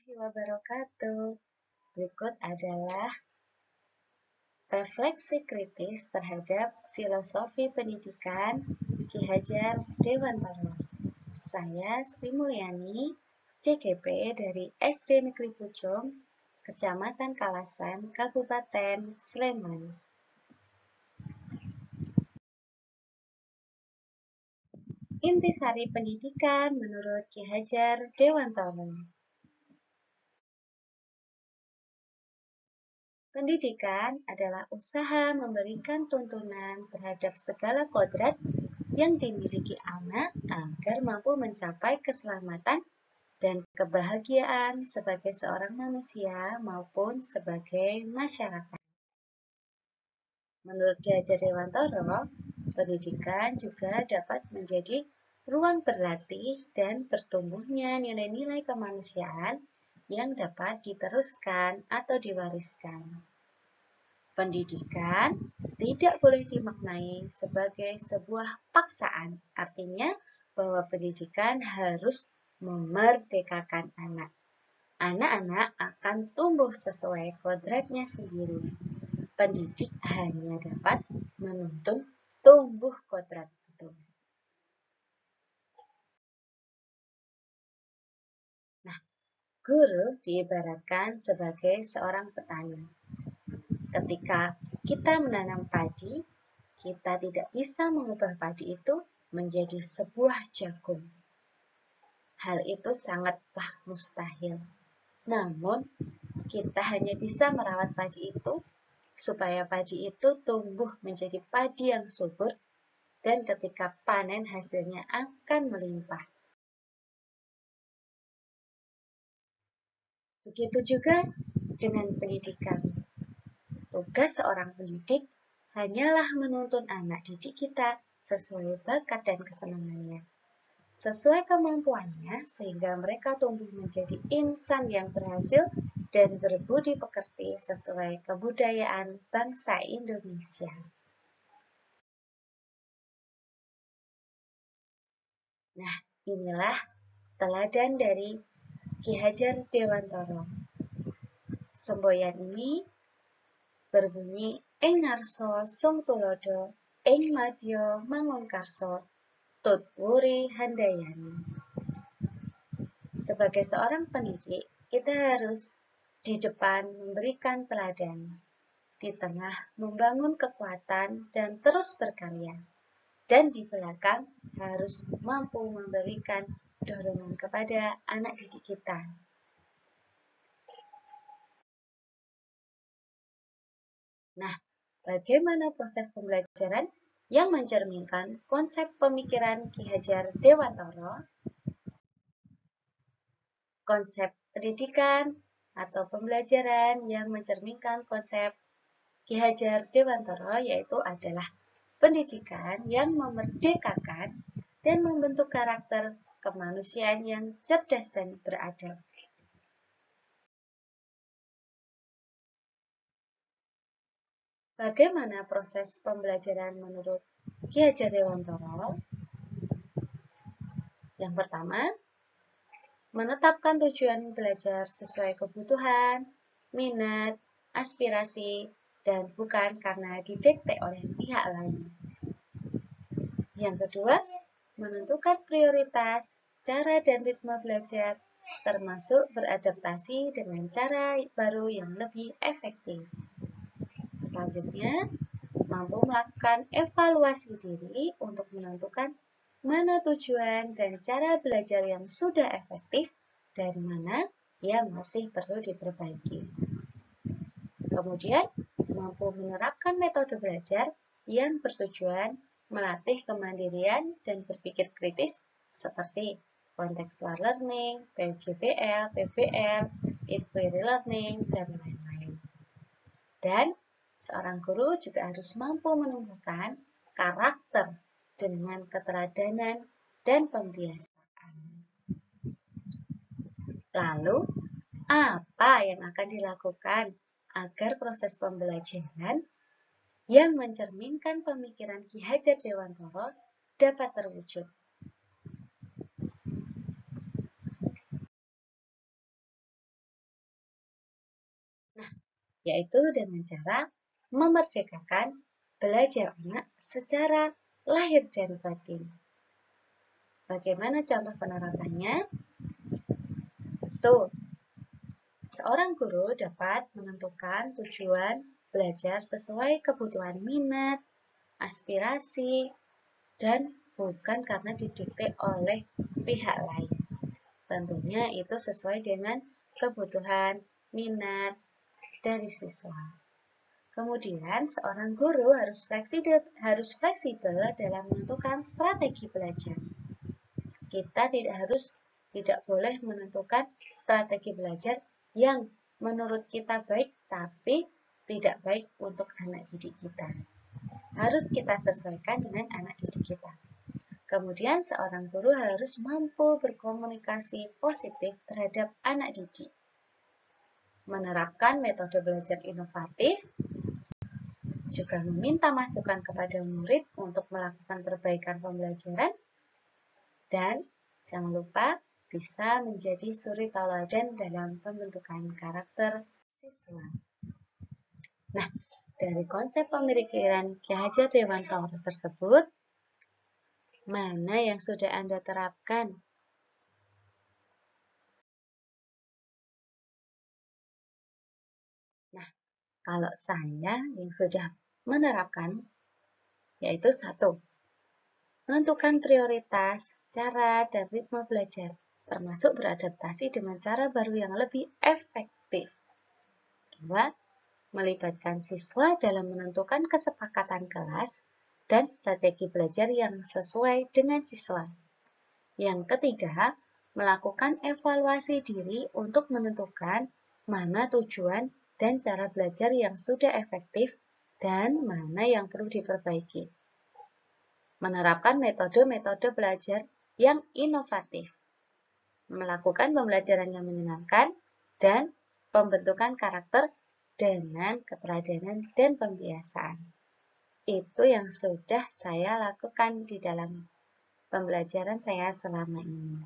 warahmatullahi wabarakatuh. Berikut adalah refleksi kritis terhadap filosofi pendidikan Ki Hajar Dewantara. Saya Sri Mulyani, CGP dari SD Negeri Pucung, Kecamatan Kalasan, Kabupaten Sleman. Intisari pendidikan menurut Ki Hajar Dewantara. Pendidikan adalah usaha memberikan tuntunan terhadap segala kodrat yang dimiliki anak agar mampu mencapai keselamatan dan kebahagiaan sebagai seorang manusia maupun sebagai masyarakat. Menurut Ki Hajar Dewantara, pendidikan juga dapat menjadi ruang berlatih dan bertumbuhnya nilai-nilai kemanusiaan yang dapat diteruskan atau diwariskan. Pendidikan tidak boleh dimaknai sebagai sebuah paksaan, artinya bahwa pendidikan harus memerdekakan anak. Anak-anak akan tumbuh sesuai kodratnya sendiri. Pendidik hanya dapat menuntun tumbuh kodrat itu. Nah, guru diibaratkan sebagai seorang petani. Ketika kita menanam padi, kita tidak bisa mengubah padi itu menjadi sebuah jagung. Hal itu sangatlah mustahil. Namun, kita hanya bisa merawat padi itu supaya padi itu tumbuh menjadi padi yang subur dan ketika panen hasilnya akan melimpah. Begitu juga dengan pendidikan. Tugas seorang pendidik hanyalah menuntun anak didik kita sesuai bakat dan kesenangannya, sesuai kemampuannya sehingga mereka tumbuh menjadi insan yang berhasil dan berbudi pekerti sesuai kebudayaan bangsa Indonesia. Nah, inilah teladan dari Ki Hajar Dewantara. Semboyan ini berbunyi ing ngarsa sung tulodo, ing madya mangungkarsa, tut wuri handayani. Sebagai seorang pendidik, kita harus di depan memberikan teladan, di tengah membangun kekuatan dan terus berkarya, dan di belakang harus mampu memberikan dorongan kepada anak didik kita. Nah, bagaimana proses pembelajaran yang mencerminkan konsep pemikiran Ki Hajar Dewantara? Konsep pendidikan atau pembelajaran yang mencerminkan konsep Ki Hajar Dewantara yaitu adalah pendidikan yang memerdekakan dan membentuk karakter kemanusiaan yang cerdas dan beradab. Bagaimana proses pembelajaran menurut Ki Hajar Dewantara? Yang pertama, menetapkan tujuan belajar sesuai kebutuhan, minat, aspirasi, dan bukan karena didikte oleh pihak lain. Yang kedua, menentukan prioritas, cara dan ritme belajar, termasuk beradaptasi dengan cara baru yang lebih efektif. Selanjutnya, mampu melakukan evaluasi diri untuk menentukan mana tujuan dan cara belajar yang sudah efektif dan mana yang masih perlu diperbaiki. Kemudian, mampu menerapkan metode belajar yang bertujuan melatih kemandirian dan berpikir kritis seperti contextual learning, PJBL, PBL, inquiry learning, dan lain-lain. Dan seorang guru juga harus mampu menumbuhkan karakter dengan keteladanan dan pembiasaan. Lalu, apa yang akan dilakukan agar proses pembelajaran yang mencerminkan pemikiran Ki Hajar Dewantara dapat terwujud? yaitu dengan cara memerdekakan belajar anak secara lahir dan batin. Bagaimana contoh penerapannya? 1. Seorang guru dapat menentukan tujuan belajar sesuai kebutuhan minat, aspirasi, dan bukan karena didikte oleh pihak lain. Tentunya itu sesuai dengan kebutuhan, minat dari siswa. Kemudian, seorang guru harus fleksibel dalam menentukan strategi belajar. Kita tidak boleh menentukan strategi belajar yang menurut kita baik, tapi tidak baik untuk anak didik kita. Harus kita sesuaikan dengan anak didik kita. Kemudian, seorang guru harus mampu berkomunikasi positif terhadap anak didik. Menerapkan metode belajar inovatif, juga meminta masukan kepada murid untuk melakukan perbaikan pembelajaran, dan jangan lupa bisa menjadi suri tauladan dalam pembentukan karakter siswa. Nah, dari konsep pemikiran Ki Hajar Dewantara tersebut, mana yang sudah Anda terapkan? Nah, kalau saya yang sudah menerapkan, yaitu 1. Menentukan prioritas, cara, dan ritme belajar, termasuk beradaptasi dengan cara baru yang lebih efektif. 2. Melibatkan siswa dalam menentukan kesepakatan kelas dan strategi belajar yang sesuai dengan siswa. Yang ketiga, melakukan evaluasi diri untuk menentukan mana tujuan dan cara belajar yang sudah efektif dan mana yang perlu diperbaiki. Menerapkan metode-metode belajar yang inovatif. Melakukan pembelajaran yang menyenangkan dan pembentukan karakter dengan keteladanan dan pembiasaan. Itu yang sudah saya lakukan di dalam pembelajaran saya selama ini.